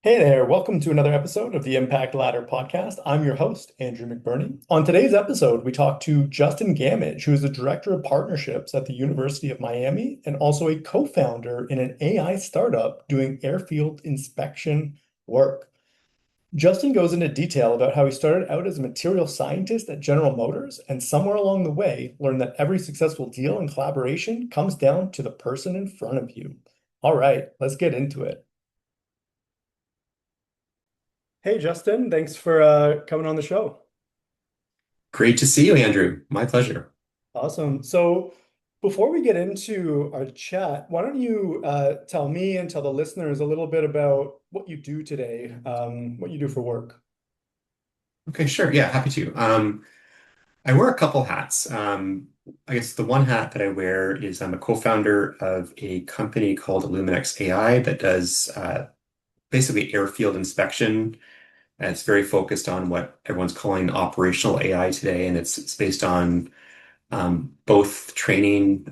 Hey there, welcome to another episode of the Impact Ladder podcast. I'm your host, Andrew McBurney. On today's episode, we talk to Justin Gammage, who is the Director of Partnerships at the University of Miami and also a co-founder in an AI startup doing airfield inspection work. Justin goes into detail about how he started out as a material scientist at General Motors and somewhere along the way learned that every successful deal and collaboration comes down to the person in front of you. All right, let's get into it. Hey, Justin, thanks for coming on the show. Great to see you, Andrew. My pleasure. Awesome. So, before we get into our chat, why don't you tell me and tell the listeners a little bit about what you do today, what you do for work? Okay, sure. Yeah, happy to. I wear a couple hats. I guess the one hat that I wear is I'm a co-founder of a company called Illuminex AI that does basically airfield inspection. And it's very focused on what everyone's calling operational AI today, and it's based on both training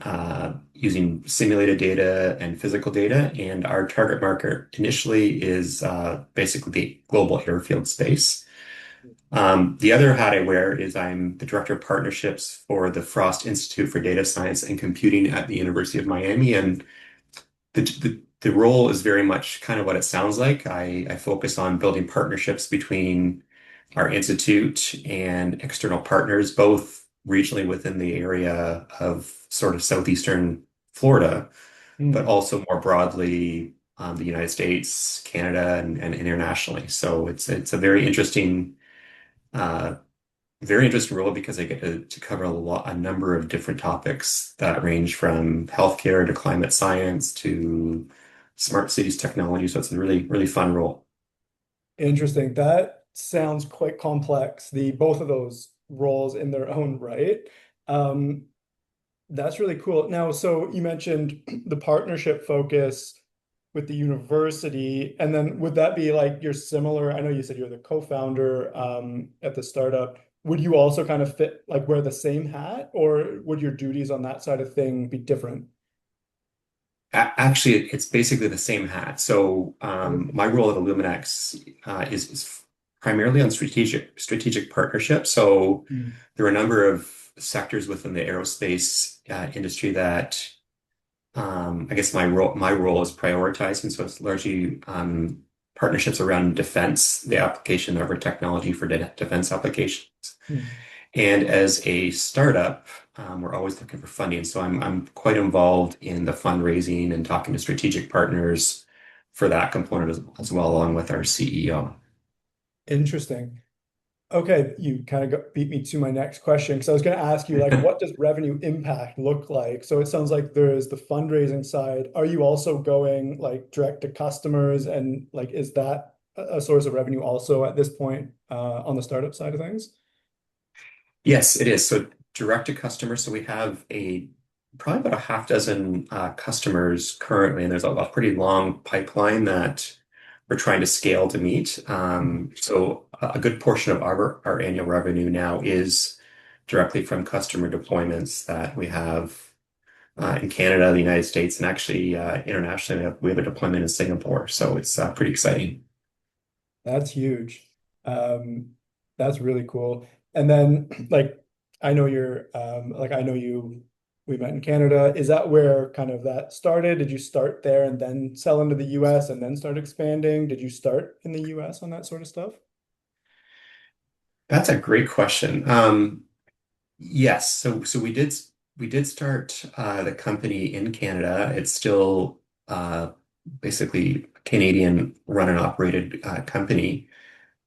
using simulated data and physical data. And our target market initially is basically the global airfield space. The other hat I wear is I'm the director of partnerships for the Frost Institute for Data Science and Computing at the University of Miami. And the role is very much kind of what it sounds like. I focus on building partnerships between our institute and external partners, both regionally within the area of sort of southeastern Florida, but Hmm. also more broadly the United States, Canada, and internationally. So it's a uh, very interesting role because I get to cover a number of different topics that range from healthcare to climate science to smart cities technology. So it's a really, really fun role. Interesting. That sounds quite complex, the both of those roles in their own right. Um, that's really cool. Now, so you mentioned the partnership focus with the university, and then would that be like you're similar? I know you said you're the co-founder at the startup. Would you also kind of fit like wear the same hat, or would your duties on that side of thing be different? Actually, it's basically the same hat. So Okay. my role at Illuminex is primarily on strategic partnership. So Hmm. there are a number of sectors within the aerospace industry that I guess my role is prioritizing. So it's largely partnerships around defense, the application of our technology for defense applications. Hmm. And as a startup, we're always looking for funding. So I'm quite involved in the fundraising and talking to strategic partners for that component as well, along with our CEO. Interesting. Okay, you kind of beat me to my next question because I was going to ask you, like, what does revenue impact look like? So it sounds like there's the fundraising side. Are you also going like direct to customers, and like, is that a source of revenue also at this point on the startup side of things? Yes, it is. So direct to customer. So we have a probably about a half dozen customers currently, and there's a pretty long pipeline that we're trying to scale to meet. So a good portion of our annual revenue now is directly from customer deployments that we have in Canada, the United States, and actually internationally. We have a deployment in Singapore. So it's pretty exciting. That's huge. Um, that's really cool. And then like I know you're like I know you we met in Canada. Is that where kind of that started? Did you start there and then sell into the US and then start expanding? Did you start in the US on that sort of stuff? That's a great question. Yes, so we did start the company in Canada. It's still basically a Canadian run and operated company.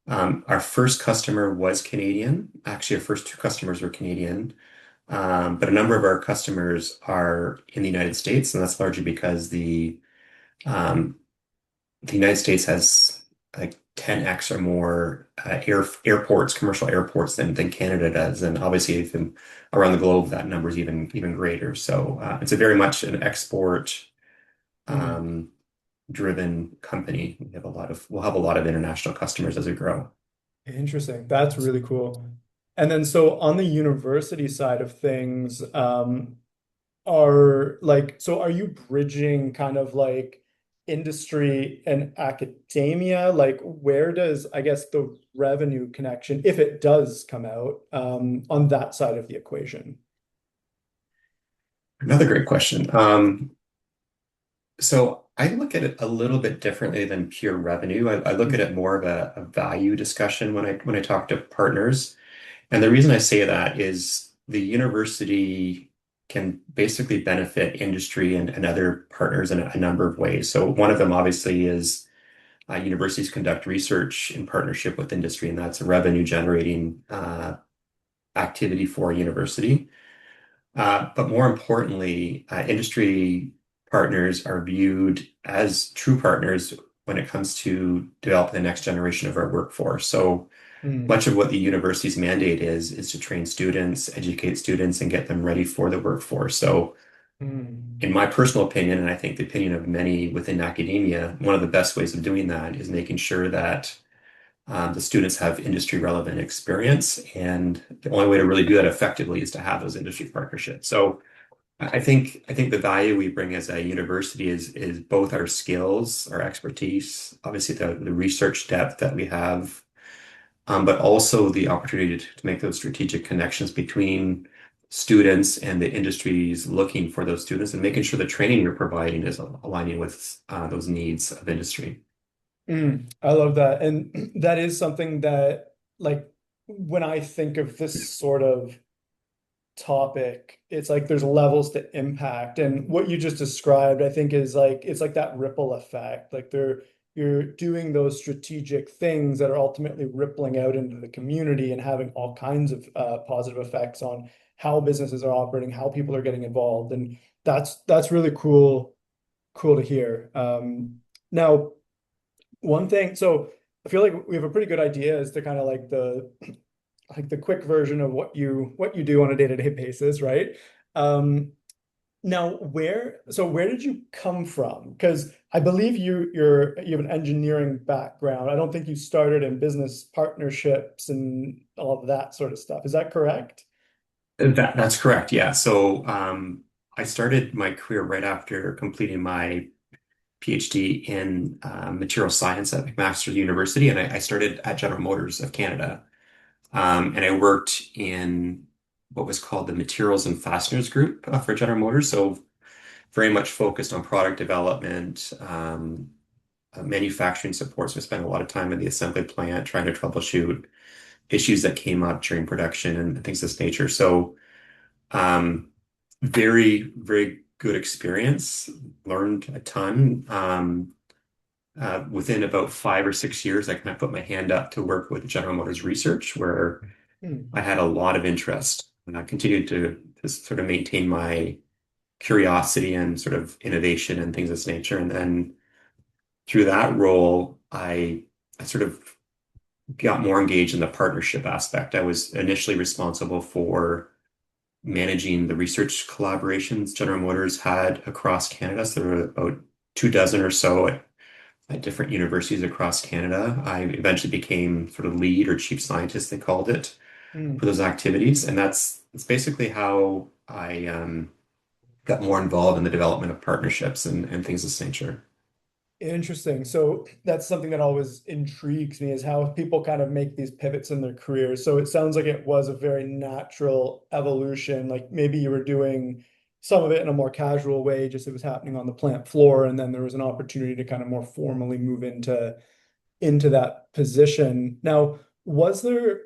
Our first customer was Canadian. Actually, our first two customers were Canadian. But a number of our customers are in the United States, and that's largely because um, the United States has like 10x or more airports, commercial airports than Canada does. And obviously, if around the globe, that number is even greater. So it's a very much an export Hmm. um, driven company. We'll have a lot of international customers as we grow. Interesting. That's really cool. And then so on the university side of things, are like so are you bridging kind of like industry and academia? Like, where does, I guess, the revenue connection, if it does come out, on that side of the equation? Another great question. So I look at it a little bit differently than pure revenue. I look at it Mm, more of a value discussion when I talk to partners. And the reason I say that is the university can basically benefit industry and other partners in a number of ways. So one of them obviously is universities conduct research in partnership with industry, and that's a revenue generating activity for a university. But more importantly, industry partners are viewed as true partners when it comes to developing the next generation of our workforce. So mm, much of what the university's mandate is to train students, educate students, and get them ready for the workforce. So, in mm, my personal opinion, and I think the opinion of many within academia, one of the best ways of doing that is making sure that the students have industry relevant experience. And the only way to really do that effectively is to have those industry partnerships. So, I think the value we bring as a university is both our skills, our expertise, obviously the research depth that we have, but also the opportunity to make those strategic connections between students and the industries looking for those students and making sure the training you're providing is aligning with those needs of industry. I love that. And that is something that, like, when I think of this sort of topic, it's like there's levels to impact. And what you just described, I think, is like it's like that ripple effect. Like you're doing those strategic things that are ultimately rippling out into the community and having all kinds of positive effects on how businesses are operating, how people are getting involved. And that's really cool to hear. Now, one thing, so I feel like we have a pretty good idea as to kind of like the quick version of what you do on a day-to-day basis, right? Um, Now, where did you come from? Because I believe you have an engineering background. I don't think you started in business partnerships and all of that sort of stuff. Is that correct? That's correct. Yeah. So I started my career right after completing my PhD in material science at McMaster University, and I started at General Motors of Canada. And I worked in what was called the Materials and Fasteners Group for General Motors. So very much focused on product development, manufacturing support. So I spent a lot of time in the assembly plant trying to troubleshoot issues that came up during production and things of this nature. So um, very, very good experience. Learned a ton. Within about 5 or 6 years, I kind of put my hand up to work with General Motors Research, where Hmm. I had a lot of interest, and I continued to sort of maintain my curiosity and sort of innovation and things of this nature. And then through that role, I sort of got more engaged in the partnership aspect. I was initially responsible for managing the research collaborations General Motors had across Canada. So there were about 2 dozen or so at different universities across Canada. I eventually became sort of lead or chief scientist, they called it, for Hmm. those activities. And that's basically how I got more involved in the development of partnerships and things of this nature. Interesting. So that's something that always intrigues me is how people kind of make these pivots in their careers. So it sounds like it was a very natural evolution. Like maybe you were doing some of it in a more casual way, just it was happening on the plant floor, and then there was an opportunity to kind of more formally move into that position. Now, was there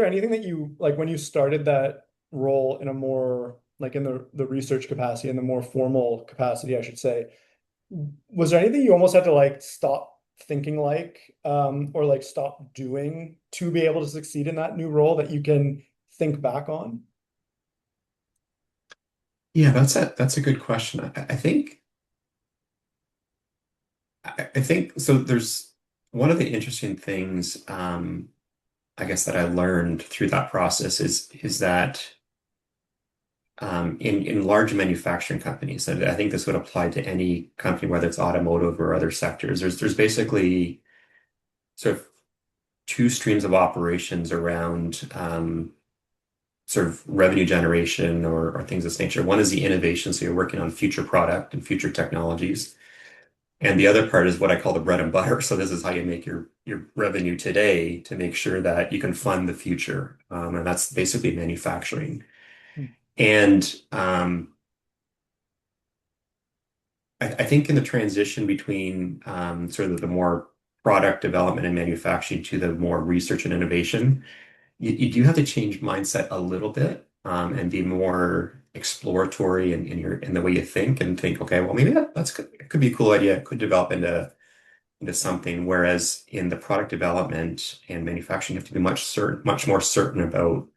anything that you like when you started that role in a more like in the research capacity, in the more formal capacity, I should say? Was there anything you almost had to like stop thinking or like stop doing to be able to succeed in that new role that you can think back on? Yeah, that's a good question. I think so. There's one of the interesting things, I guess, that I learned through that process is that in large manufacturing companies, and I think this would apply to any company, whether it's automotive or other sectors. There's basically sort of two streams of operations around sort of revenue generation or things of this nature. One is the innovation, so you're working on future product and future technologies. And the other part is what I call the bread and butter. So this is how you make your revenue today to make sure that you can fund the future. And that's basically manufacturing. And I think in the transition between sort of the more product development and manufacturing to the more research and innovation, you do have to change mindset a little bit and be more exploratory in the way you think and think, okay, well, maybe that's good. It could be a cool idea. It could develop into something. Whereas in the product development and manufacturing, you have to be much more certain about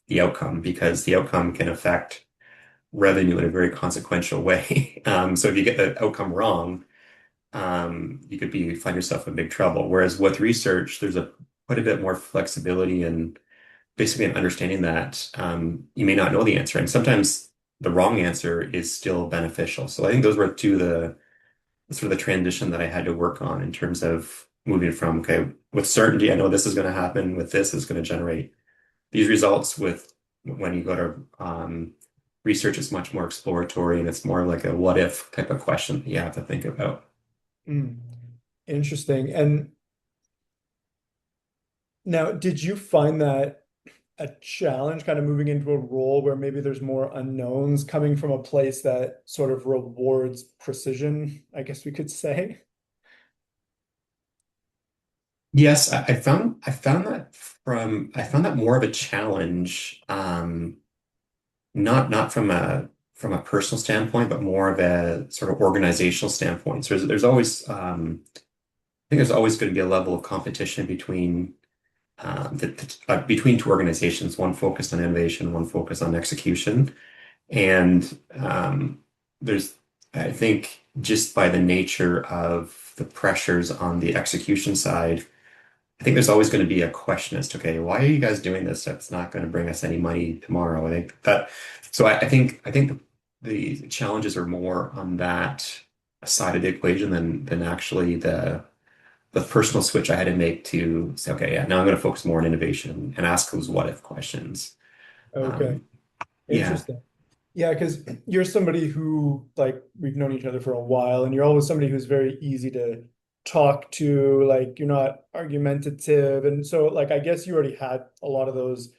the outcome because the outcome can affect revenue in a very consequential way. So if you get the outcome wrong, you could find yourself in big trouble. Whereas with research, there's a quite a bit more flexibility and basically an understanding that you may not know the answer, and sometimes the wrong answer is still beneficial. So I think those were two of the sort of the transition that I had to work on in terms of moving from, okay, with certainty, I know this is going to happen, with this is going to generate these results. With when you go to research, it's much more exploratory and it's more like a what if type of question that you have to think about. Mm. Interesting. And now, did you find that a challenge kind of moving into a role where maybe there's more unknowns coming from a place that sort of rewards precision, I guess we could say? Yes, I found that more of a challenge, not from a personal standpoint, but more of a sort of organizational standpoint. So there's always I think there's always going to be a level of competition between two organizations, one focused on innovation, one focused on execution. And there's, I think, just by the nature of the pressures on the execution side, I think there's always going to be a question as to, okay, why are you guys doing this? That's not going to bring us any money tomorrow. I think that, so I think the challenges are more on that side of the equation than actually the personal switch I had to make to say, okay, yeah, now I'm going to focus more on innovation and ask those what if questions. Okay, Um, yeah. interesting. Yeah, because you're somebody who, like, we've known each other for a while, and you're always somebody who's very easy to talk to. Like, you're not argumentative. And so, like, I guess you already had a lot of those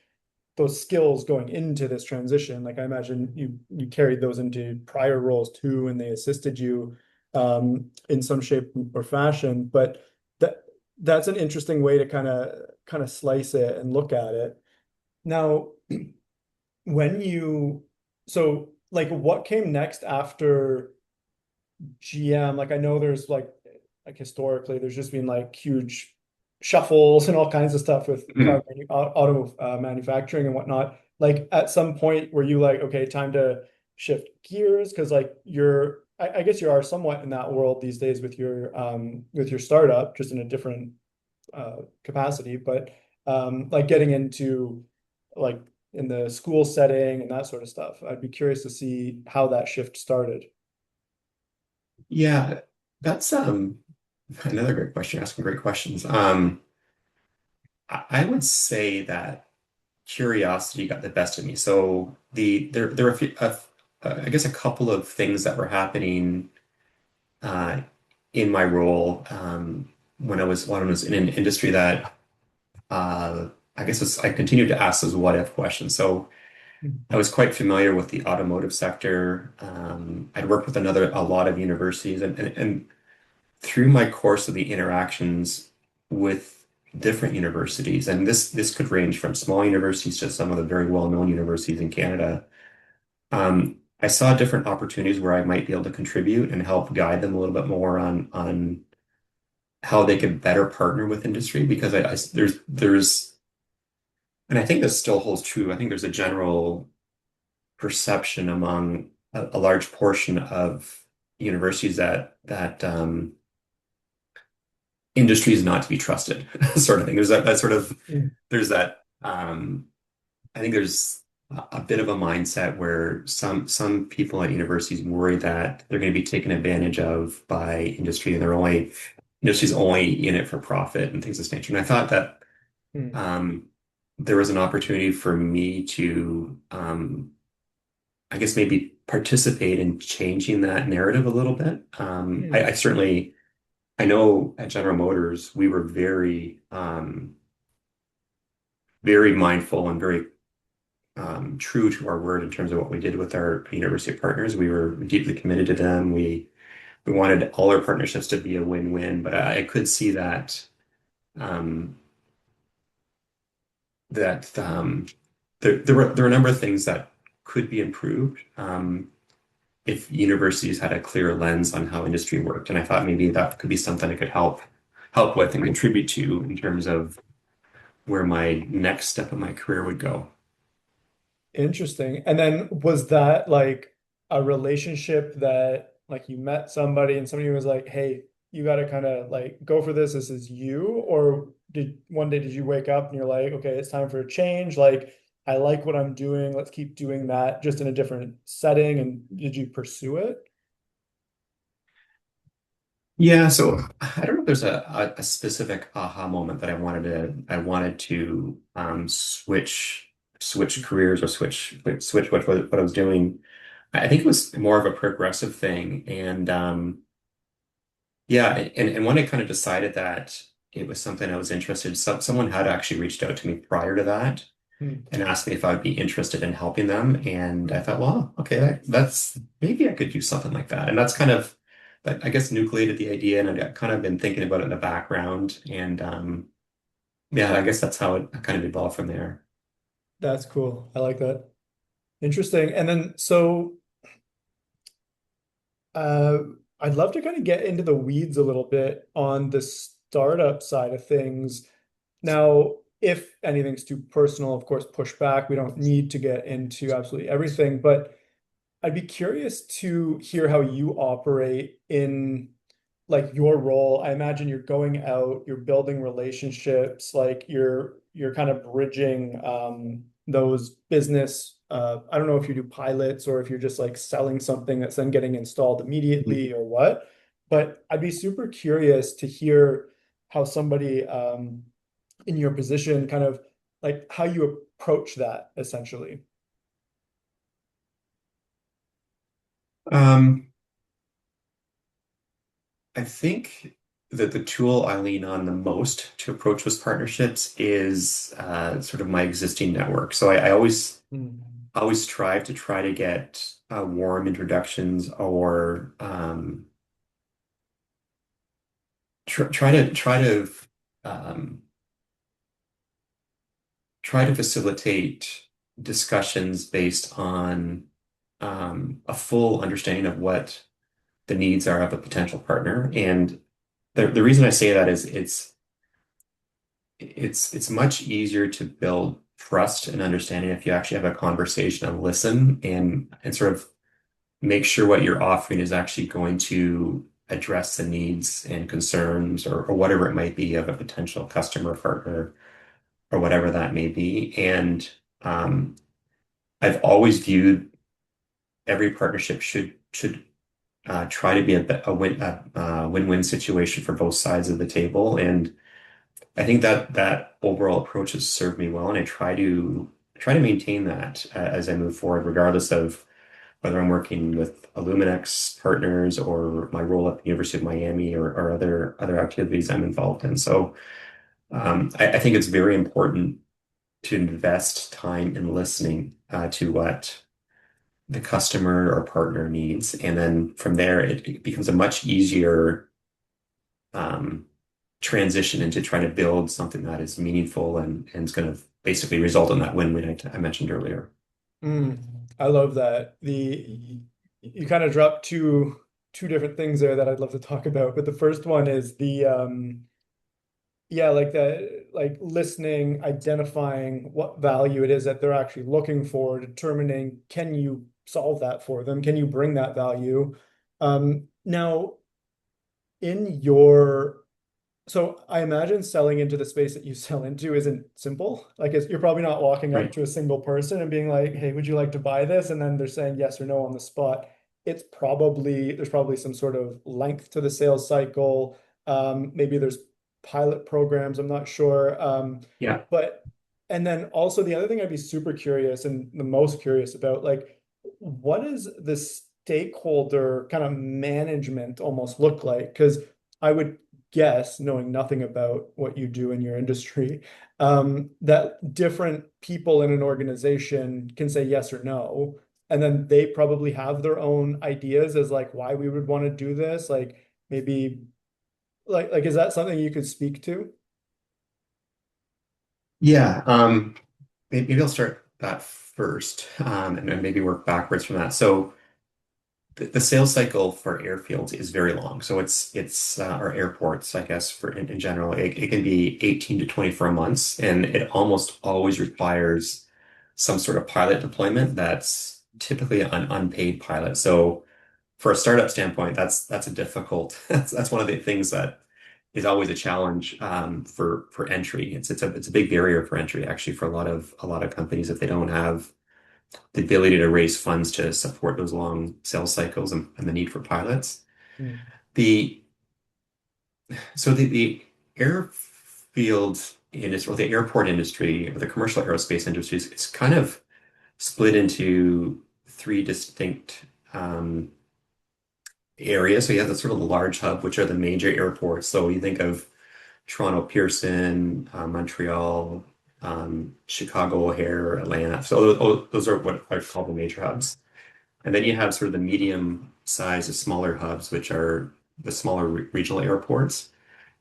skills going into this transition. Like, I imagine you carried those into prior roles too, and they assisted you in some shape or fashion. But that that's an interesting way to kind of slice it and look at it. Now, when you so like what came next after GM? Like I know there's like historically there's just been like huge shuffles and all kinds of stuff with auto manufacturing and whatnot. Like at some point were you like, okay, time to shift gears? Because like I guess you are somewhat in that world these days with your startup, just in a different capacity, but like getting into like in the school setting and that sort of stuff. I'd be curious to see how that shift started. Yeah, that's another great question. You're asking great questions. I would say that curiosity got the best of me. So there were I guess a couple of things that were happening uh, in my role when I was in an industry that I guess I continued to ask those what if questions. So I was quite familiar with the automotive sector. I'd worked with a lot of universities, and through my course of the interactions with different universities, and this could range from small universities to some of the very well-known universities in Canada. I saw different opportunities where I might be able to contribute and help guide them a little bit more on how they could better partner with industry because there's and I think this still holds true. I think there's a general perception among a large portion of universities that industry is not to be trusted, sort of thing. There's that sort of Mm. there's that I think there's a bit of a mindset where some people at universities worry that they're going to be taken advantage of by industry and industry's only in it for profit and things of this nature. And I thought that Mm. um, there was an opportunity for me to I guess maybe participate in changing that narrative a little bit. I Hmm. certainly, I know at General Motors, we were very mindful and very true to our word in terms of what we did with our university partners. We were deeply committed to them. We wanted all our partnerships to be a win-win, but I could see um, that there were a number of things that could be improved if universities had a clear lens on how industry worked. And I thought maybe that could be something I could help with and contribute to in terms of where my next step of my career would go. Interesting. And then was that like a relationship that like you met somebody and somebody was like, "Hey, you got to kind of like go for this. This is you." Or did one day did you wake up and you're like, "Okay, it's time for a change. Like I like what I'm doing. Let's keep doing that just in a different setting." And did you pursue it? Yeah, so I don't know if there's a specific aha moment that I wanted to switch careers or switch what I was doing. I think it was more of a progressive thing, and yeah, and when I kind of decided that it was something I was interested in, someone had actually reached out to me prior to that Hmm. and asked me if I would be interested in helping them. And I thought, well, okay, that's maybe I could do something like that. And that's kind of, that I guess, nucleated the idea, and I've kind of been thinking about it in the background. And yeah, I guess that's how it kind of evolved from there. That's cool. I like that. Interesting. And then so Uh, I'd love to kind of get into the weeds a little bit on the startup side of things. Now, if anything's too personal, of course, push back. We don't need to get into absolutely everything, but I'd be curious to hear how you operate in like your role. I imagine you're going out, you're building relationships, like you're kind of bridging those business. I don't know if you do pilots or if you're just like selling something that's then getting installed Mhm. immediately or what. But I'd be super curious to hear how somebody in your position kind of like how you approach that essentially. Um, I think that the tool I lean on the most to approach with partnerships is sort of my existing network. So I Mm. always strive to try to get warm introductions or um, try to facilitate discussions based on a full understanding of what the needs are of a potential partner. And the reason I say that is it's much easier to build trust and understanding if you actually have a conversation and listen and sort of make sure what you're offering is actually going to address the needs and concerns or whatever it might be of a potential customer partner or whatever that may be. And um, I've always viewed every partnership should try to be a win-win situation for both sides of the table. And I think that overall approach has served me well, and I try to maintain that as I move forward, regardless of whether I'm working with Illuminex partners or my role at the University of Miami or other activities I'm involved in. So I think it's very important to invest time in listening to what the customer or partner needs. And then from there, it becomes a much easier um, transition into trying to build something that is meaningful and is going to basically result in that win-win I mentioned earlier. Mm, I love that. You kind of dropped two different things there that I'd love to talk about. But the first one is the yeah, like the like listening, identifying what value it is that they're actually looking for, determining can you solve that for them? Can you bring that value? Now in your so I imagine selling into the space that you sell into isn't simple. Like you're probably not walking up Right. to a single person and being like, "Hey, would you like to buy this?" And then they're saying yes or no on the spot. It's probably there's probably some sort of length to the sales cycle. Maybe there's pilot programs. I'm not sure. Yeah. But and then also the other thing I'd be super curious and the most curious about, like what does the stakeholder kind of management almost look like? Because I would guess, knowing nothing about what you do in your industry, that different people in an organization can say yes or no, and then they probably have their own ideas as like why we would want to do this. Like maybe like is that something you could speak to? Yeah, maybe I'll start that first, and then maybe work backwards from that. So the sales cycle for airfields is very long. So it's or airports, I guess, for in general, it can be 18 to 24 months, and it almost always requires some sort of pilot deployment that's typically an unpaid pilot. So for a startup standpoint, that's a difficult that's one of the things that is always a challenge for entry. It's a big barrier for entry actually for a lot of companies if they don't have the ability to raise funds to support those long sales cycles and the need for pilots. Mm, The the airfield industry or the airport industry or the commercial aerospace industry is kind of split into three distinct um, areas. So you have the sort of the large hub, which are the major airports. So you think of Toronto, Pearson, Montreal, Chicago, O'Hare, Atlanta. So those are what I call the major hubs. And then you have sort of the medium size, the smaller hubs, which are the smaller regional airports.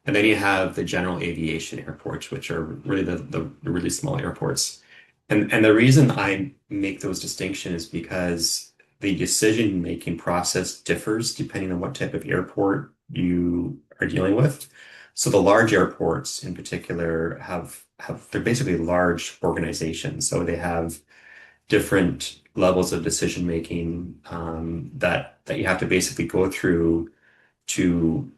And then you have the general aviation airports, which are really the really small airports. And the reason I make those distinctions is because the decision-making process differs depending on what type of airport you are dealing with. So the large airports in particular have they're basically large organizations. So they have different levels of decision making that you have to basically go through to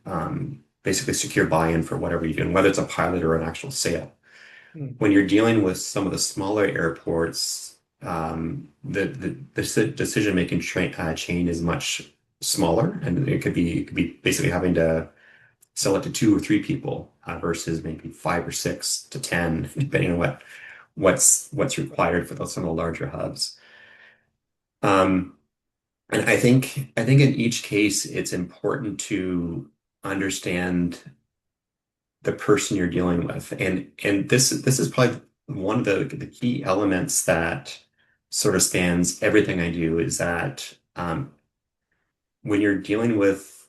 basically secure buy-in for whatever you're doing, whether it's a pilot or an actual sale. mm, When you're dealing with some of the smaller airports, the decision-making chain is much smaller, and it could be basically having to sell it to two or three people versus maybe five or six to 10, depending on what's required for some of the larger hubs. Um, and I think in each case, it's important to understand the person you're dealing with. And this is probably one of the key elements that sort of spans everything I do is that when you're dealing with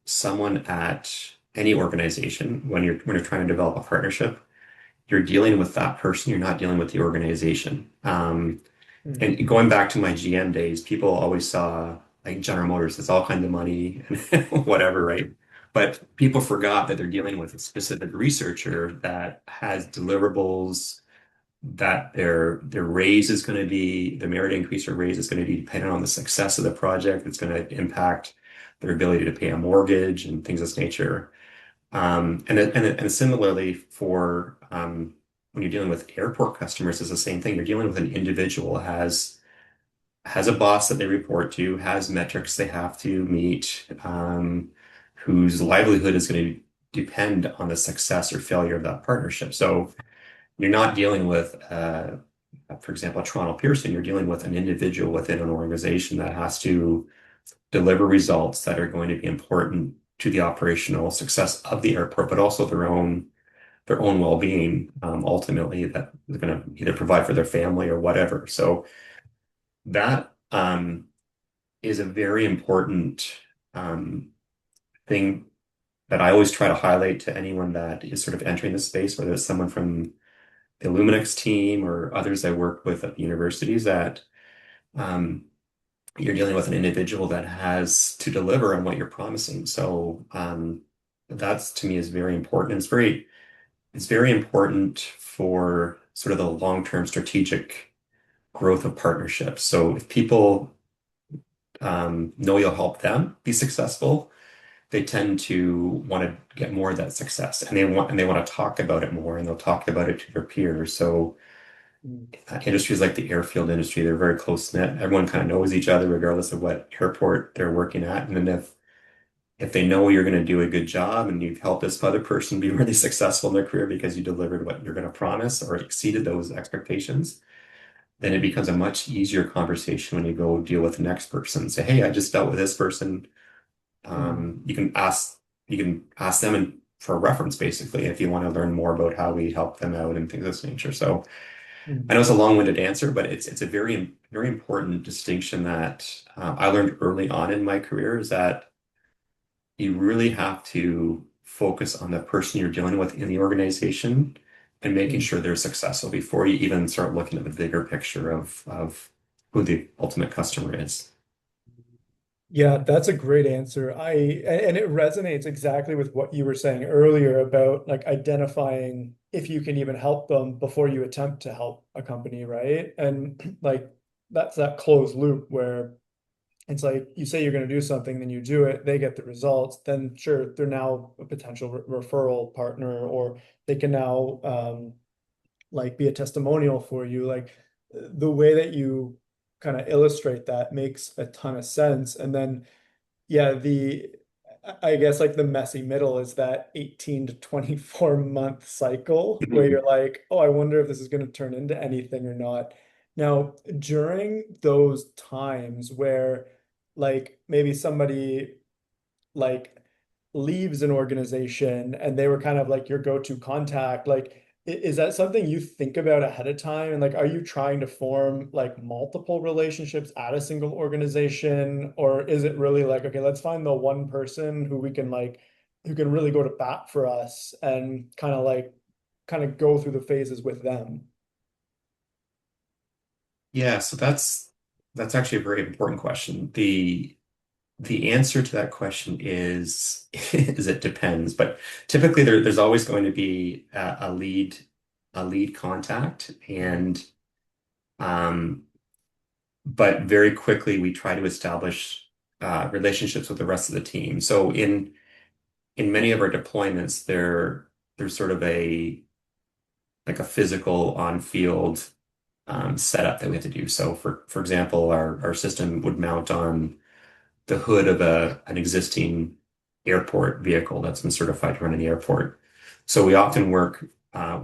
someone at any organization, when you're trying to develop a partnership, you're dealing with that person, you're not dealing with the organization. mm, And going back to my GM days, people always saw like General Motors, it's all kinds of money and whatever, right? But people forgot that they're dealing with a specific researcher that has deliverables, that their raise is going to be, the merit increase or raise is going to be dependent on the success of the project. It's going to impact their ability to pay a mortgage and things of this nature. And similarly for when you're dealing with airport customers, it's the same thing. You're dealing with an individual who has a boss that they report to, has metrics they have to meet, whose livelihood is going to depend on the success or failure of that partnership. So you're not dealing with, for example, a Toronto Pearson, you're dealing with an individual within an organization that has to deliver results that are going to be important to the operational success of the airport, but also their own well-being, ultimately that they're going to either provide for their family or whatever. So that is a very important thing that I always try to highlight to anyone that is sort of entering the space, whether it's someone from the Illuminex team or others I work with at the universities, that um, you're dealing with an individual that has to deliver on what you're promising. So that's to me is very important. It's very important for sort of the long-term strategic growth of partnerships. So if people know you'll help them be successful, they tend to want to get more of that success, and they want to talk about it more, and they'll talk about it to their peers. So mm. industries like the airfield industry, they're very close knit. Everyone kind of knows each other, regardless of what airport they're working at. And then if they know you're going to do a good job and you've helped this other person be really successful in their career because you delivered what you're going to promise or exceeded those expectations, then it becomes a much easier conversation when you go deal with the next person. Say, hey, I just dealt with this person. Mm, You can ask them for a reference basically if you want to learn more about how we help them out and things of this nature. So I mm, know it's a long-winded answer, but it's a very important distinction that I learned early on in my career is that you really have to focus on the person you're dealing with in the organization and making mm. sure they're successful before you even start looking at the bigger picture of who the ultimate customer is. Yeah, that's a great answer. And it resonates exactly with what you were saying earlier about like identifying if you can even help them before you attempt to help a company, right? And like that's that closed loop where it's like you say you're going to do something, then you do it, they get the results, then sure, they're now a potential referral partner, or they can now like be a testimonial for you. Like the way that you kind of illustrate that makes a ton of sense. And then yeah, I guess like the messy middle is that 18 to 24-month cycle where you're like, oh, I wonder if this is going to turn into anything or not. Now, during those times where like maybe somebody like leaves an organization and they were kind of like your go-to contact, like is that something you think about ahead of time? And like, are you trying to form like multiple relationships at a single organization? Or is it really like, okay, let's find the one person who we can like, who can really go to bat for us and kind of go through the phases with them? Yeah, so that's actually a very important question. The answer to that question is is it depends, but typically there's always going to be a lead contact Mm, and um but very quickly we try to establish relationships with the rest of the team. So in many of our deployments there's sort of a like a physical on-field mm, setup that we have to do. So for example, our system would mount on the hood of an existing airport vehicle that's been certified to run in the airport. So we often work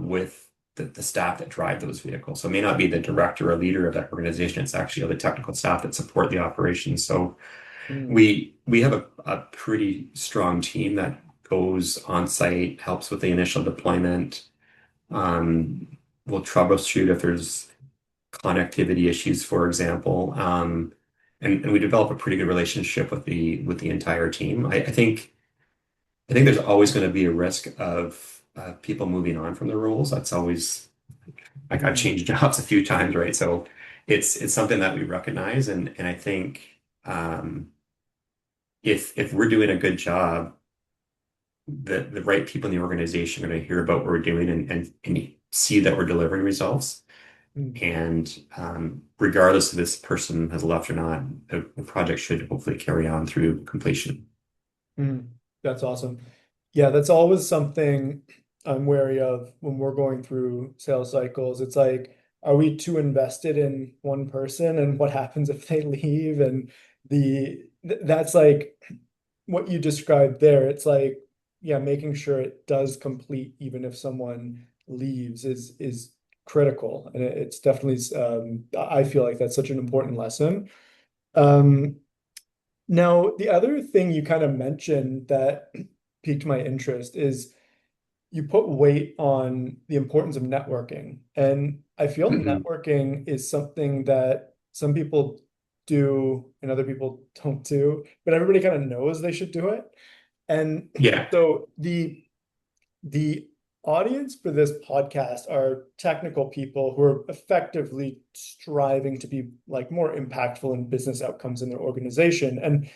with the staff that drive those vehicles. So it may not be the director or leader of that organization. It's actually the technical staff that support the operations. So mm, we have a pretty strong team that goes on site, helps with the initial deployment. Um, we'll troubleshoot if there's connectivity issues, for example. And we develop a pretty good relationship with the entire team. I think there's always going to be a risk of people moving on from the roles. That's always like I've mm, changed jobs a few times, right? So it's something that we recognize, and I think if we're doing a good job, the right people in the organization are going to hear about what we're doing and see that we're delivering results. mm. And regardless if this person has left or not, the project should hopefully carry on through completion. Mm, that's awesome. Yeah, that's always something I'm wary of when we're going through sales cycles. It's like, are we too invested in one person and what happens if they leave? And that's like what you described there. It's like, yeah, making sure it does complete even if someone leaves is critical. And it's definitely I feel like that's such an important lesson. Um, Now, the other thing you kind of mentioned that piqued my interest is you put weight on the importance of networking. And I feel Mhm. networking is something that some people do and other people don't do, but everybody kind of knows they should do it. And Yeah, so the audience for this podcast are technical people who are effectively striving to be like more impactful in business outcomes in their organization. And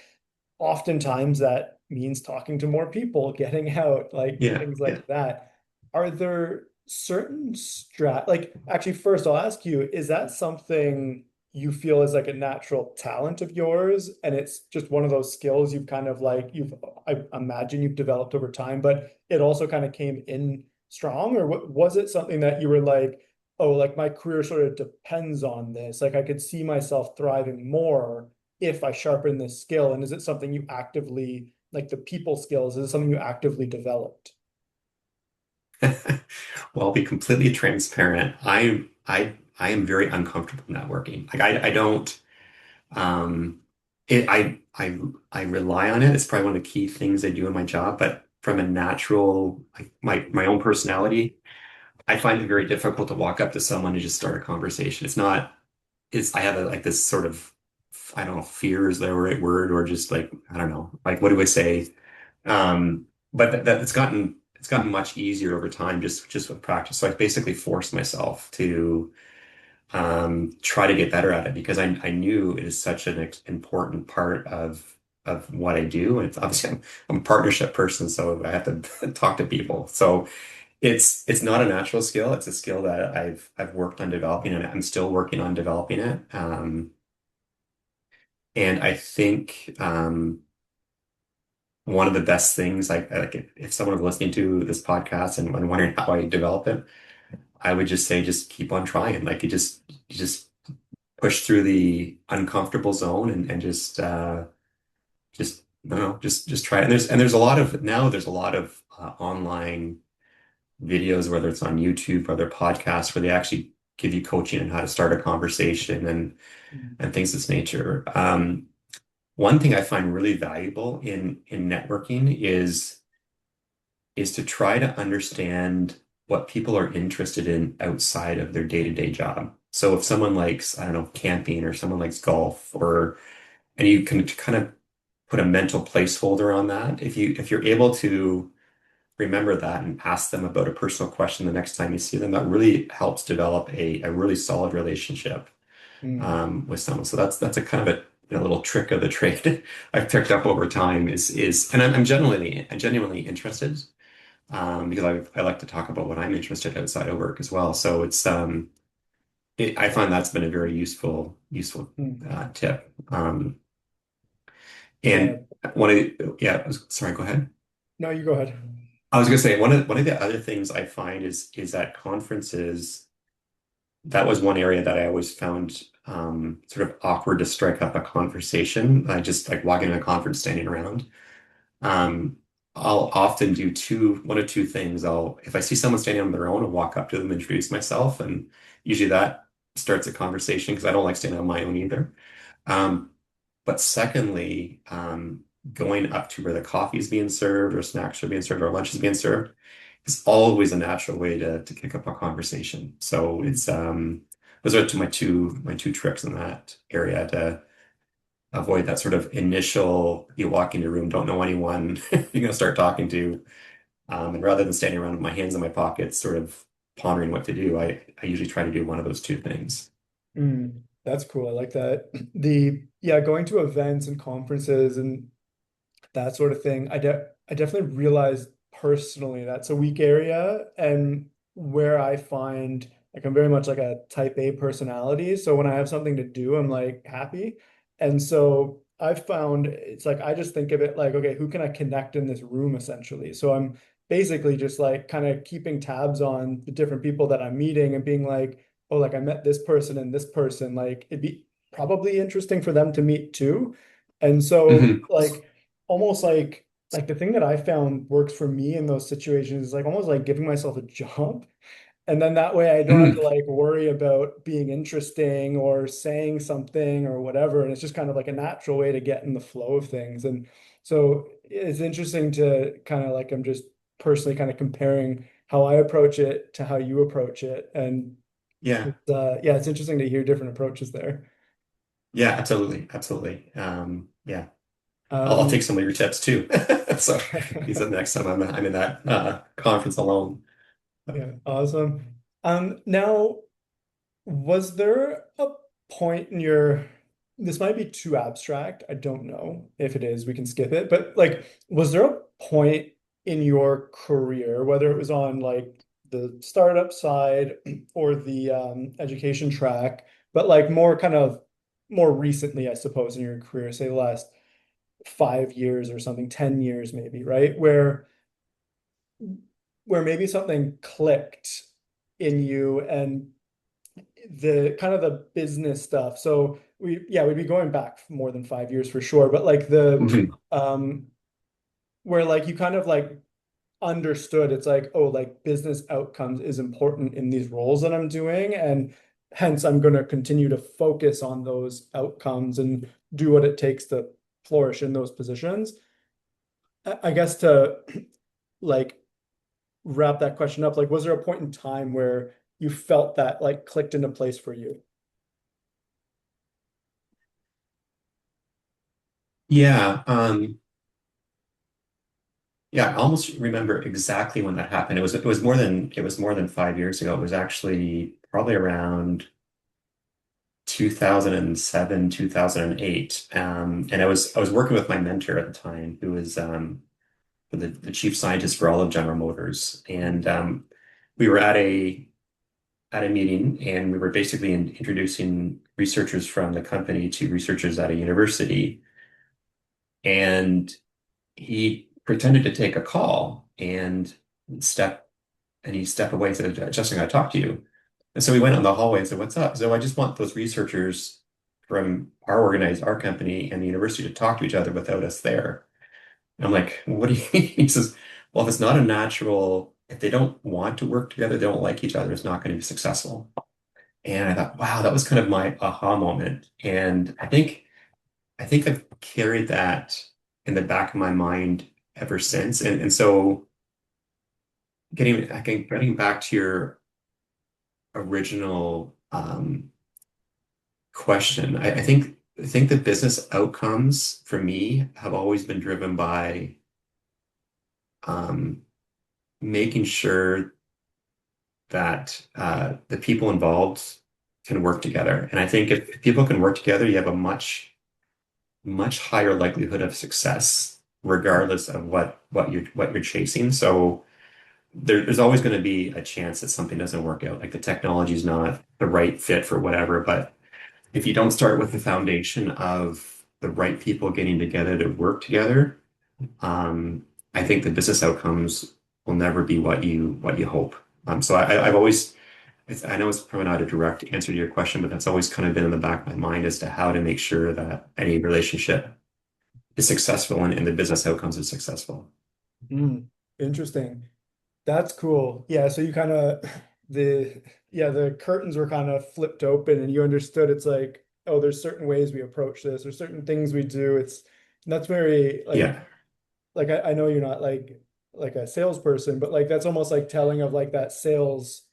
oftentimes that means talking to more people, getting out, like yeah, things yeah. like that. Are there certain like actually first I'll ask you, is that something you feel is like a natural talent of yours and it's just one of those skills you've kind of like you've I imagine you've developed over time, but it also kind of came in strong, or what was it something that you were like, oh, like my career sort of depends on this, like I could see myself thriving more if I sharpen this skill? And is it something you actively, like the people skills, is it something you actively developed? Well, I'll be completely transparent. I I am very uncomfortable networking. Like I don't um it I rely on it. It's probably one of the key things I do in my job, but from a natural like my own personality, I find it very difficult to walk up to someone and just start a conversation. It's not it's I have a, like this sort of I don't know, fear is the right word, or just like I don't know, like what do I say? But that it's gotten much easier over time just with practice. So I basically forced myself to try to get better at it because I knew it is such an important part of what I do. And it's obviously I'm a partnership person, so I have to talk to people. So it's not a natural skill. It's a skill that I've worked on developing, and I'm still working on developing it. And I think one of the best things, like if someone was listening to this podcast and wondering how I develop it, I would just say just keep on trying. Like you just push through the uncomfortable zone and just I don't know, just try it. And there's a lot of now there's a lot of online videos, whether it's on YouTube or other podcasts, where they actually give you coaching on how to start a conversation and things of this nature. One thing I find really valuable in networking is to try to understand what people are interested in outside of their day-to-day job. So if someone likes, I don't know, camping, or someone likes golf, or and you can kind of put a mental placeholder on that. If you're able to remember that and ask them about a personal question the next time you see them, that really helps develop a really solid relationship Mm, with someone. So that's a kind of a little trick of the trade I've picked up over time and I'm genuinely interested because I like to talk about what I'm interested outside of work as well. So I find that's been a very useful mm. tip. Yeah. And one of yeah, sorry, go ahead. No, you go ahead. I was gonna say one of the other things I find is at conferences, that was one area that I always found sort of awkward to strike up a conversation. I just like walking in a conference, standing around. Um, I'll often do one of two things. If I see someone standing on their own, I'll walk up to them, introduce myself, and usually that starts a conversation because I don't like standing on my own either. Um, but secondly, going up to where the coffee is being served, or snacks are being served, or lunch is being served, is always a natural way to kick up a conversation. So Mm, it's those are my two tricks in that area to avoid that sort of initial you walk into a room, don't know anyone, you're gonna start talking to, and rather than standing around with my hands in my pockets, sort of pondering what to do, I usually try to do one of those two things. that's cool. I like that. Yeah, going to events and conferences and that sort of thing. I definitely realized personally that's a weak area and where I find like I'm very much like a type A personality. So when I have something to do, I'm like happy. And so I've found it's like I just think of it like, okay, who can I connect in this room essentially? So I'm basically just like kind of keeping tabs on the different people that I'm meeting and being like, oh, like I met this person and this person, like it'd be probably interesting for them to meet too. And so Mhm. like almost like the thing that I found works for me in those situations is like almost like giving myself a job. And then that way I don't have to Mhm. like worry about being interesting or saying something or whatever. And it's just kind of like a natural way to get in the flow of things. And so it's interesting to kind of like I'm just personally kind of comparing how I approach it to how you approach it. And Yeah. yeah, it's interesting to hear different approaches there. Yeah, absolutely. Absolutely. Yeah. I'll take Um, some of your tips too. So he said next time I'm in that conference alone. yeah, awesome. Now, was there a point in your, this might be too abstract. I don't know if it is, we can skip it, but like, was there a point in your career, whether it was on like the startup side or the education track, but like more kind of more recently, I suppose, in your career, say the last 5 years or something, 10 years maybe, right? Where maybe something clicked in you and the kind of the business stuff. So we'd be going back more than 5 years for sure, but like the Mhm. um where like you kind of like understood it's like, oh, like business outcomes is important in these roles that I'm doing. And hence I'm going to continue to focus on those outcomes and do what it takes to flourish in those positions. I guess to like wrap that question up, like was there a point in time where you felt that like clicked into place for you? Yeah, yeah, I almost remember exactly when that happened. It was more than 5 years ago. It was actually probably around 2007, 2008. And I was working with my mentor at the time, who was the chief scientist for all of General Motors. And we were at a meeting, and we were basically introducing researchers from the company to researchers at a university. And he pretended to take a call step and he stepped away and said, Justin, I talk to you. And so we went on the hallway and said, what's up? So I just want those researchers from our company and the university to talk to each other without us there. And I'm like, what do you mean? He says, well, if it's not a natural, if they don't want to work together, they don't like each other, it's not going to be successful. And I thought, wow, that was kind of my aha moment. And I think I've carried that in the back of my mind ever since. And so getting back to your original question, I think the business outcomes for me have always been driven by um, making sure that the people involved can work together. And I think if people can work together, you have a much higher likelihood of success, regardless of what you're chasing. So there's always going to be a chance that something doesn't work out. Like the technology is not the right fit for whatever, but if you don't start with the foundation of the right people getting together to work together, um, I think the business outcomes will never be what you hope. So I've always I know it's probably not a direct answer to your question, but that's always kind of been in the back of my mind as to how to make sure that any relationship is successful and the business outcomes are successful. Mm, interesting. That's cool. Yeah, so you kind of the yeah, the curtains were kind of flipped open and you understood it's like, oh, there's certain ways we approach this, there's certain things we do. It's that's very Yeah, like I know you're not like a salesperson, but like that's almost like telling of like that sales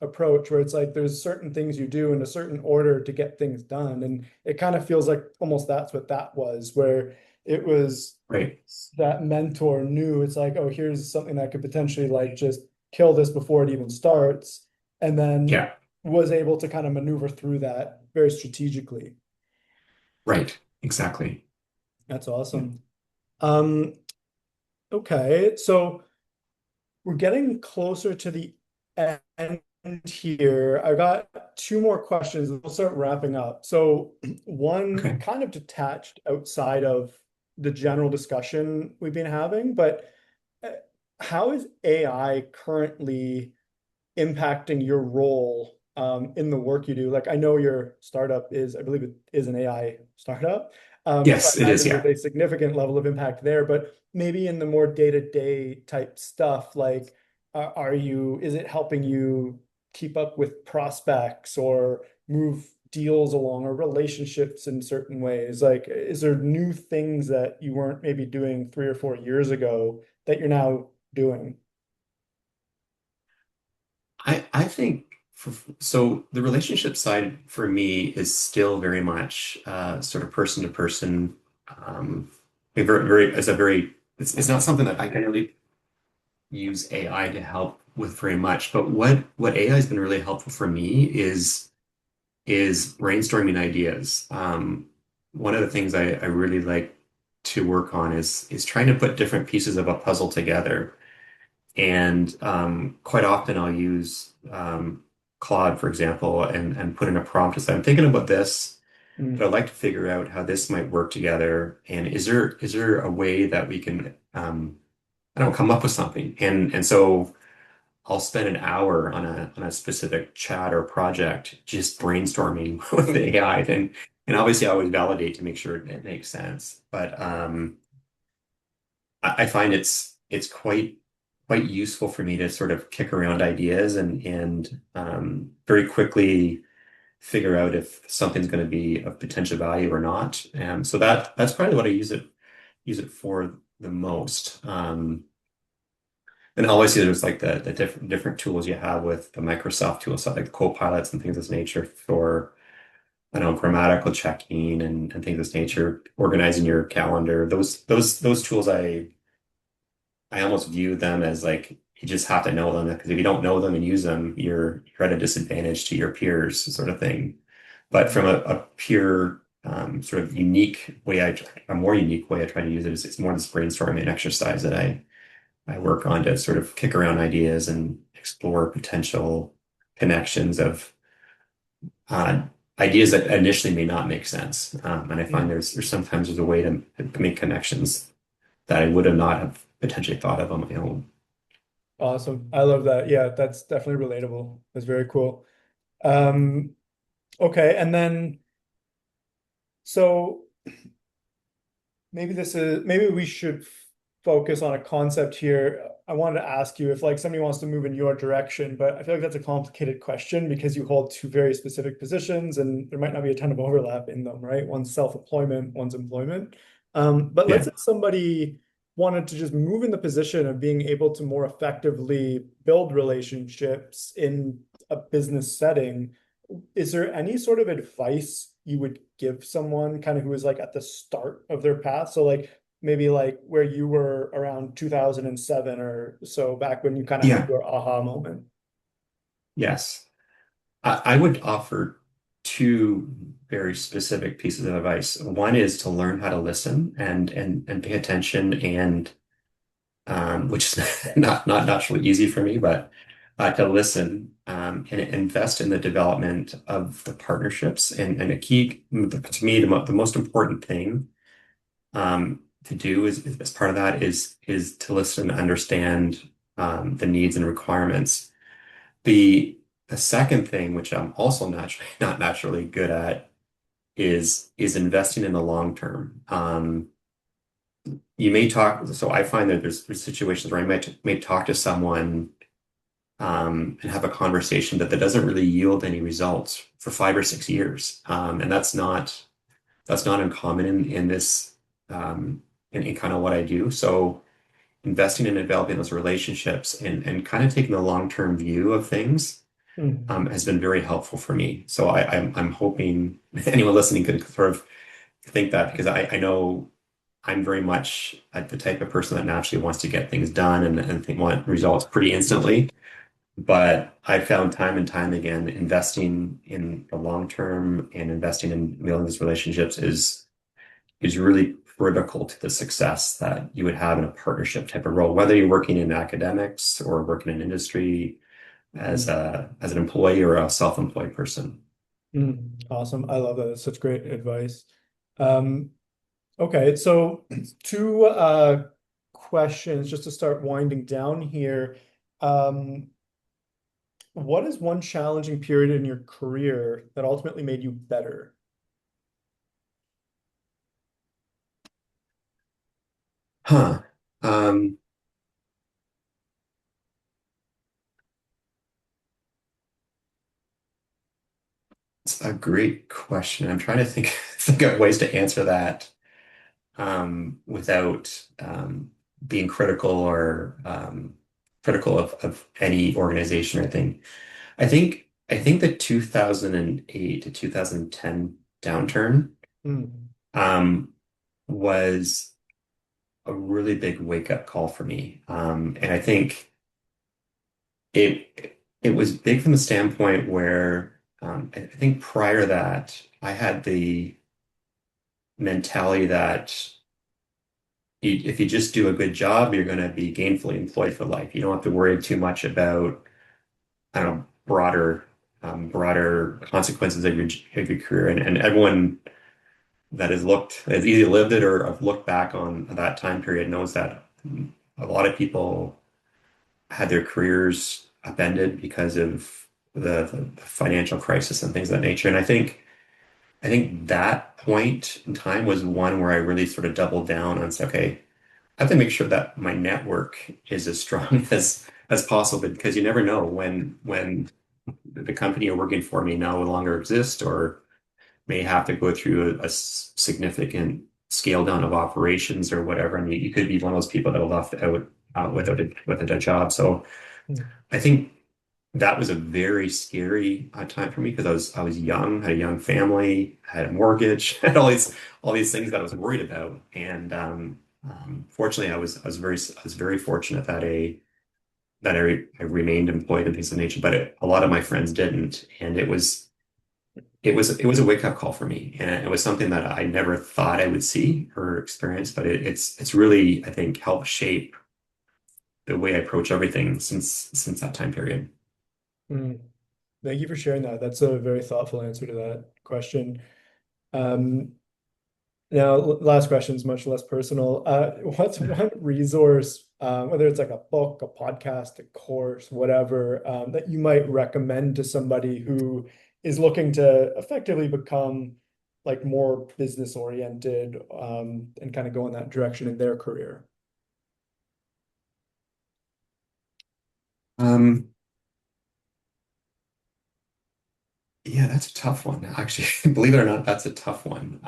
approach where it's like there's certain things you do in a certain order to get things done. And it kind of feels like almost that's what that was, where it was right. that mentor knew it's like, oh, here's something that could potentially like just kill this before it even starts, and then Yeah, was able to kind of maneuver through that very strategically. right. Exactly. That's Yeah. awesome. Um, okay, so we're getting closer to the end here. I got two more questions and we'll start wrapping up. So one Okay. kind of detached outside of the general discussion we've been having, but uh, how is AI currently impacting your role in the work you do? Like I know your startup is, I believe it is an AI startup. So Yes, I it is. imagine there's Yeah. a significant level of impact there, but maybe in the more day-to-day type stuff, like is it helping you keep up with prospects or move deals along or relationships in certain ways? Like, is there new things that you weren't maybe doing 3 or 4 years ago that you're now doing? I think so the relationship side for me is still very much sort of person to person. Um, it's not something that I can really use AI to help with very much. But what AI has been really helpful for me is brainstorming ideas. One of the things I really like to work on is trying to put different pieces of a puzzle together. And quite often I'll use Claude, for example, and put in a prompt to say, I'm thinking about this, but Mm, I'd like to figure out how this might work together. And is there a way that we can I don't know, come up with something? And so I'll spend an hour on a specific chat or project just brainstorming with the AI. And obviously I always validate to make sure it makes sense. But I find it's quite useful for me to sort of kick around ideas and very quickly. figure out if something's going to be of potential value or not. So that's probably what I use it for the most. And obviously there's like the different tools you have with the Microsoft tool stuff like the co-pilots and things of this nature for I don't know, grammatical checking and things of this nature, organizing your calendar. Those tools I almost view them as like you just have to know them because if you don't know them and use them, you're at a disadvantage to your peers, sort of thing. But from a pure sort of unique way, a more unique way I try to use it is it's more this brainstorming exercise that I work on to sort of kick around ideas and explore potential connections of uh, ideas that initially may not make sense. And I find Mm. there's sometimes there's a way to make connections that I would have not have potentially thought of on my own. Awesome. I love that. Yeah, that's definitely relatable. That's very cool. Um, okay, and then so maybe we should focus on a concept here. I wanted to ask you if like somebody wants to move in your direction, but I feel like that's a complicated question because you hold two very specific positions and there might not be a ton of overlap in them, right? One's self-employment, one's employment. But let's Yeah. say somebody wanted to just move in the position of being able to more effectively build relationships in a business setting. Is there any sort of advice you would give someone kind of who is like at the start of their path? So like maybe like where you were around 2007 or so back when you kind of had Yeah. your aha moment. Yes. I would offer two very specific pieces of advice. One is to learn how to listen and pay attention and which is not naturally easy for me, but to listen and invest in the development of the partnerships and a key to me the most important thing to do is as part of that is to listen and understand the needs and requirements. The the second thing, which I'm also naturally not naturally good at, is investing in the long term. You may talk, so I find that there's situations where I may talk to someone and have a conversation that doesn't really yield any results for 5 or 6 years, and that's not uncommon in this in kind of what I do. So investing in developing those relationships and kind of taking the long-term view of things Mhm. has been very helpful for me. So I'm hoping anyone listening could sort of think that because I know I'm very much the type of person that naturally wants to get things done and think want results pretty instantly. But I found time and time again, investing in the long term and investing in building these relationships is really critical to the success that you would have in a partnership type of role, whether you're working in academics or working in industry Mhm. as an employee or a self-employed person. Awesome. I love that. That's such great advice. Um, okay, so two questions just to start winding down here. Um, what is one challenging period in your career that ultimately made you better? Huh. Um, it's a great question. I'm trying to think think of ways to answer that without being critical or critical of any organization or thing. I think the 2008 to 2010 downturn Mm, um, was a really big wake-up call for me. And I think it was big from the standpoint where I think prior to that, I had the mentality that if you just do a good job, you're going to be gainfully employed for life. You don't have to worry too much about, I don't know, broader consequences of your career. And everyone that has either lived it or have looked back on that time period knows that a lot of people had their careers upended because of the financial crisis and things of that nature. And I think that point in time was one where I really sort of doubled down on say, okay, I have to make sure that my network is as strong as possible because you never know when the company you're working for may no longer exist or may have to go through a significant scale down of operations or whatever. And you could be one of those people that are left out without a job. So Mm. I think that was a very scary time for me because I was young, had a young family, had a mortgage, had all these things that I was worried about. And fortunately, I was very fortunate that I remained employed and things of nature. But a lot of my friends didn't, and it was a wake up call for me, and it was something that I never thought I would see or experience. But it's really, I think, helped shape the way I approach everything since that time period. Mm. Thank you for sharing that. That's a very thoughtful answer to that question. Um, Now, last question is much less personal. What's one resource, whether it's like a book, a podcast, a course, whatever, that you might recommend to somebody who is looking to effectively become like more business oriented, and kind of go in that direction in their career? Um, yeah, that's a tough one. Actually, believe it or not, that's a tough one.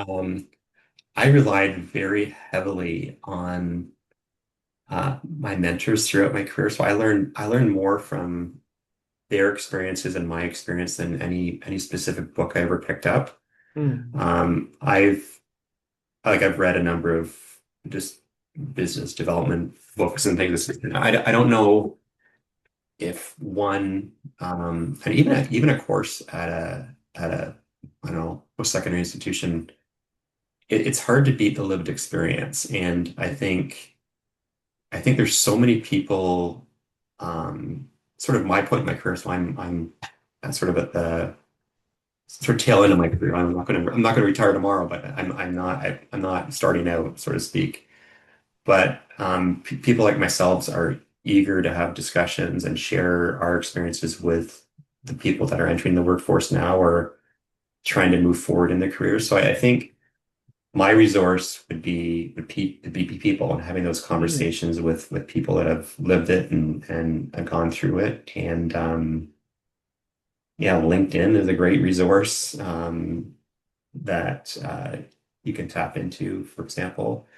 I relied very heavily on my mentors throughout my career, so I learned more from their experiences and my experience than any specific book I ever picked up. Mm. I've read a number of just business development books and things. I don't know if one and even a course at a I don't know post-secondary institution, it's hard to beat the lived experience. And I think there's so many people, sort of my point in my career. So I'm at sort of at the sort of tail end of my career. I'm not gonna retire tomorrow, but I'm not starting out, so to speak. But people like myself are eager to have discussions and share our experiences with the people that are entering the workforce now or trying to move forward in their careers. So I think my resource would be people and having those Mm. conversations with people that have lived it and gone through it. And yeah, LinkedIn is a great resource that you can tap into, for example.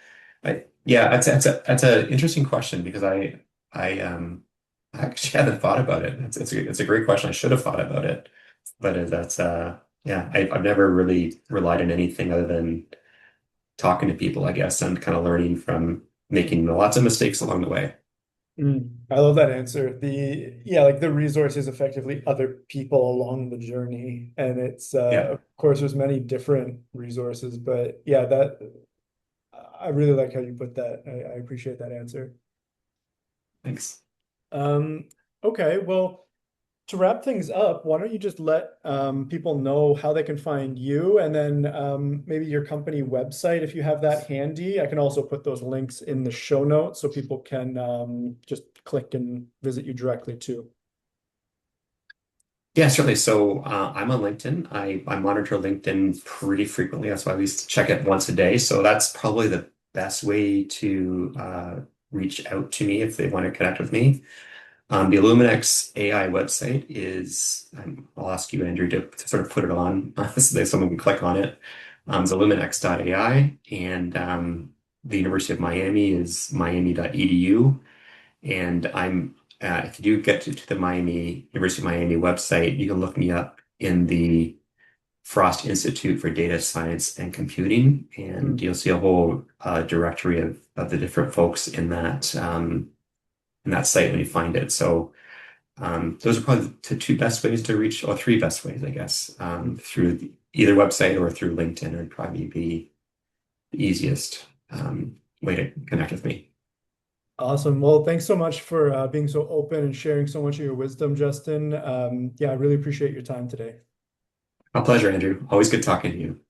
Yeah, that's a interesting question because I actually haven't thought about it. It's a great question. I should have thought about it, but that's yeah, I've never really relied on anything other than talking to people, I guess, and kind of learning from making lots of mistakes along the way. Mm. I love that answer. Yeah, like the resource is effectively other people along the journey. And it's Yeah, of course there's many different resources, but yeah, that I really like how you put that. I appreciate that answer. thanks. Um, okay, well, to wrap things up, why don't you just let people know how they can find you and then maybe your company website if you have that handy. I can also put those links in the show notes so people can just click and visit you directly too. Yeah, certainly. So I'm on LinkedIn. I monitor LinkedIn pretty frequently. That's why I at least check it once a day. So that's probably the best way to reach out to me if they want to connect with me. The Illuminex AI website is, I'll ask you, Andrew, to sort of put it on so that someone can click on it. It's illuminex.ai, and the University of Miami is miami.edu. And if you do get to the University of Miami website, you can look me up in the Frost Institute for Data Science and Computing, and Mm. you'll see a whole directory of the different folks in that site when you find it. So those are probably the two best ways to reach, or three best ways, I guess, through either website or through LinkedIn would probably be the easiest way to connect with me. Awesome. Well, thanks so much for being so open and sharing so much of your wisdom, Justin. Yeah, I really appreciate your time today. My pleasure, Andrew. Always good talking to you.